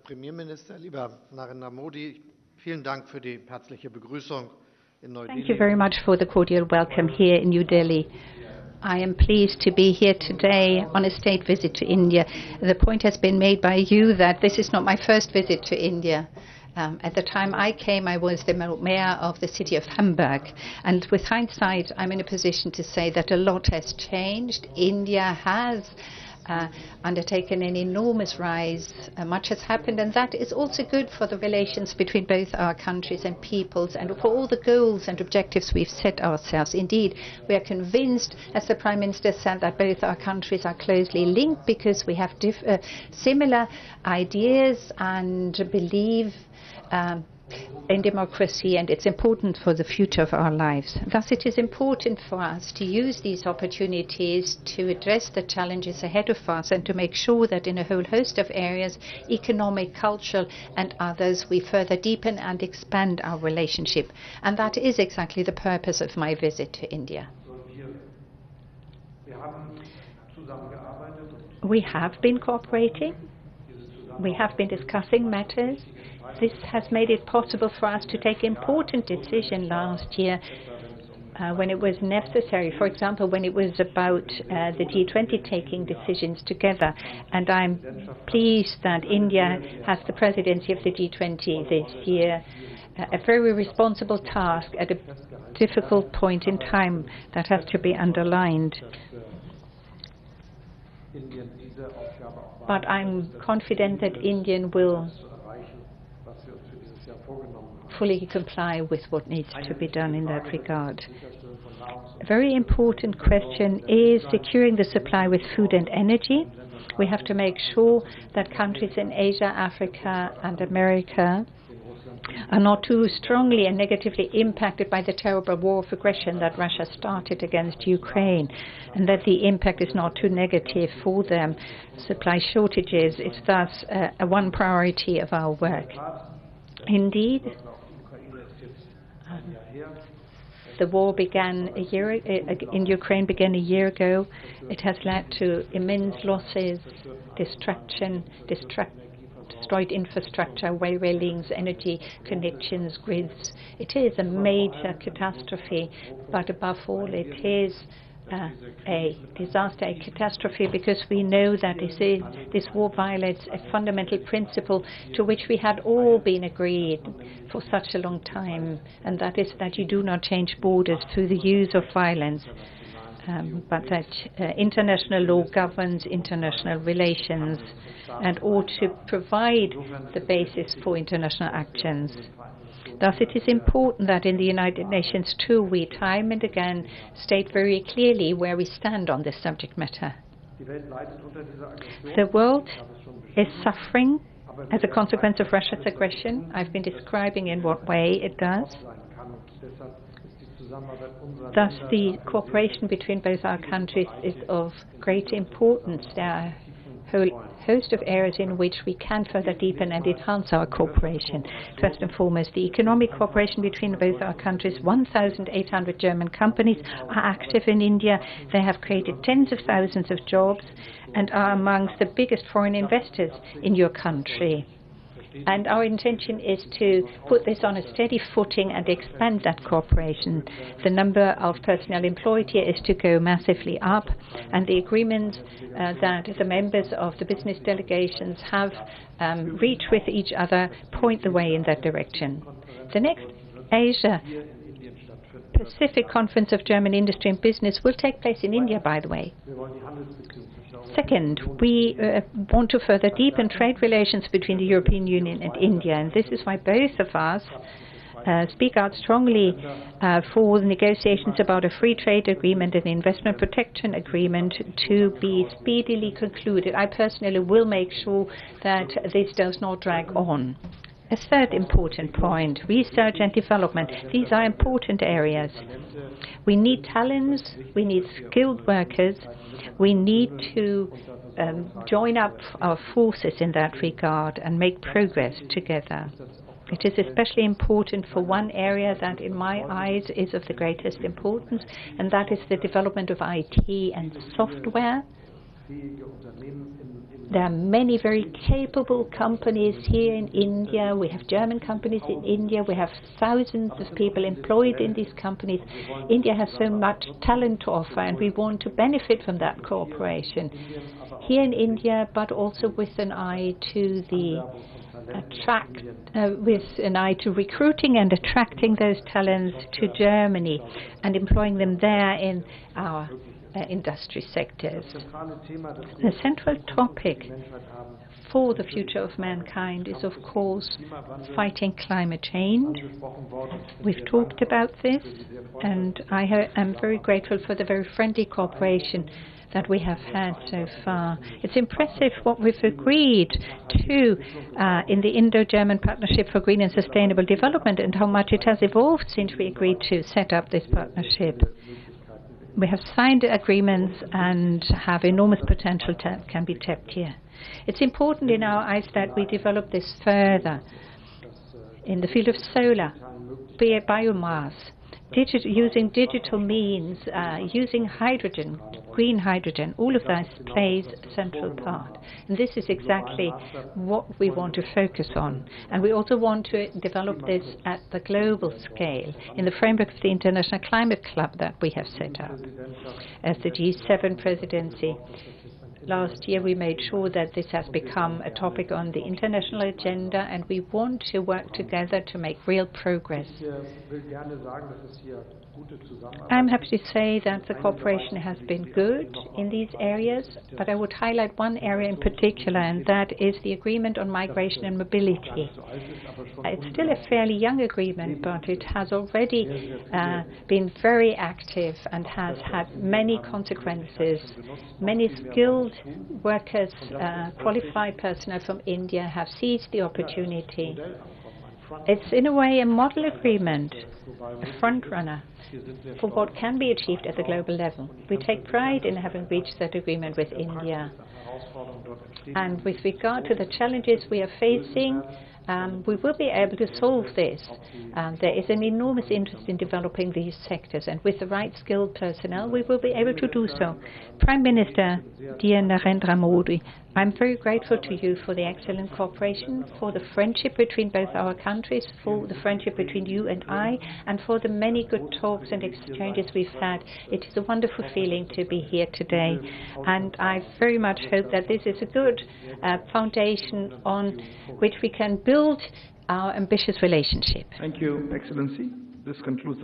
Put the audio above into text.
Premierminister, lieber Narendra Modi, vielen Dank für die herzliche Begrüßung in Neu-Delhi. Thank you very much for the cordial welcome here in New Delhi. I am pleased to be here today on a state visit to India. The point has been made by you that this is not my first visit to India. At the time I came, I was the mayor of the city of Hamburg. And with hindsight, I'm in a position to say that a lot has changed. India has undertaken an enormous rise. Much has happened, and that is also good for the relations between both our countries and peoples, and for all the goals and objectives we've set ourselves. Indeed, we are convinced, as the Prime Minister said, that both our countries are closely linked because we have similar ideas and believe in democracy, and it's important for the future of our lives. Thus, it is important for us to use these opportunities to address the challenges ahead of us and to make sure that in a whole host of areas, economic, cultural, and others, we further deepen and expand our relationship. And that is exactly the purpose of my visit to India. We have been cooperating. We have been discussing matters. This has made it possible for us to take important decisions last year when it was necessary. For example, when it was about the G20 taking decisions together. And I'm pleased that India has the presidency of the G20 this year. A very responsible task at a difficult point in time that has to be underlined. But I'm confident that India will fully comply with what needs to be done in that regard. A very important question is securing the supply with food and energy. We have to make sure that countries in Asia, Africa, and America are not too strongly and negatively impacted by the terrible war of aggression that Russia started against Ukraine, and that the impact is not too negative for them. Supply shortages is thus one priority of our work. Indeed, the war began in Ukraine began a year ago. It has led to immense losses, destruction, destroyed infrastructure, railway links, energy connections, grids. It is a major catastrophe, but above all, it is a disaster, a catastrophe, because we know that this war violates a fundamental principle to which we had all been agreed for such a long time, and that is that you do not change borders through the use of violence, but that international law governs international relations and ought to provide the basis for international actions. Thus, it is important that in the United Nations, too, we time and again state very clearly where we stand on this subject matter. The world is suffering as a consequence of Russia's aggression. I've been describing in what way it does. Thus, the cooperation between both our countries is of great importance. There are a whole host of areas in which we can further deepen and enhance our cooperation. First and foremost, the economic cooperation between both our countries. 1,800 German companies are active in India. They have created tens of thousands of jobs and are amongst the biggest foreign investors in your country. And our intention is to put this on a steady footing and expand that cooperation. The number of personnel employed here is to go massively up, and the agreements that the members of the business delegations have reached with each other point the way in that direction. The next Asia Pacific Conference of German Industry and Business will take place in India, by the way. Second, we want to further deepen trade relations between the European Union and India, and this is why both of us speak out strongly for the negotiations about a free trade agreement and investment protection agreement to be speedily concluded. I personally will make sure that this does not drag on. A third important point, research and development. These are important areas. We need talents, we need skilled workers, we need to join up our forces in that regard and make progress together. It is especially important for one area that in my eyes is of the greatest importance, and that is the development of IT and software. There are many very capable companies here in India. We have German companies in India. We have thousands of people employed in these companies. India has so much talent to offer, and we want to benefit from that cooperation here in India, but also with an eye to recruiting and attracting those talents to Germany and employing them there in our industry sectors. The central topic for the future of mankind is, of course, fighting climate change. We've talked about this, and I am very grateful for the very friendly cooperation that we have had so far. It's impressive what we've agreed to in the Indo-German Partnership for Green and Sustainable Development, and how much it has evolved since we agreed to set up this partnership. We have signed agreements and have enormous potential that can be tapped here. It's important in our eyes that we develop this further in the field of solar, biomass, using digital means, using hydrogen, green hydrogen. All of this plays a central part. And this is exactly what we want to focus on. And we also want to develop this at the global scale in the framework of the International Climate Club that we have set up. As the G7 presidency, last year we made sure that this has become a topic on the international agenda, and we want to work together to make real progress. I'm happy to say that the cooperation has been good in these areas, but I would highlight one area in particular, and that is the agreement on migration and mobility. It's still a fairly young agreement, but it has already been very active and has had many consequences. Many skilled workers, qualified personnel from India have seized the opportunity. It's in a way a model agreement, a front runner for what can be achieved at the global level. We take pride in having reached that agreement with India. And with regard to the challenges we are facing, we will be able to solve this. There is an enormous interest in developing these sectors, and with the right skilled personnel, we will be able to do so. Prime Minister, dear Narendra Modi, I'm very grateful to you for the excellent cooperation, for the friendship between both our countries, for the friendship between you and I, and for the many good talks and exchanges we've had. It is a wonderful feeling to be here today, and I very much hope that this is a good foundation on which we can build our ambitious relationship. Thank you, Excellency. This concludes the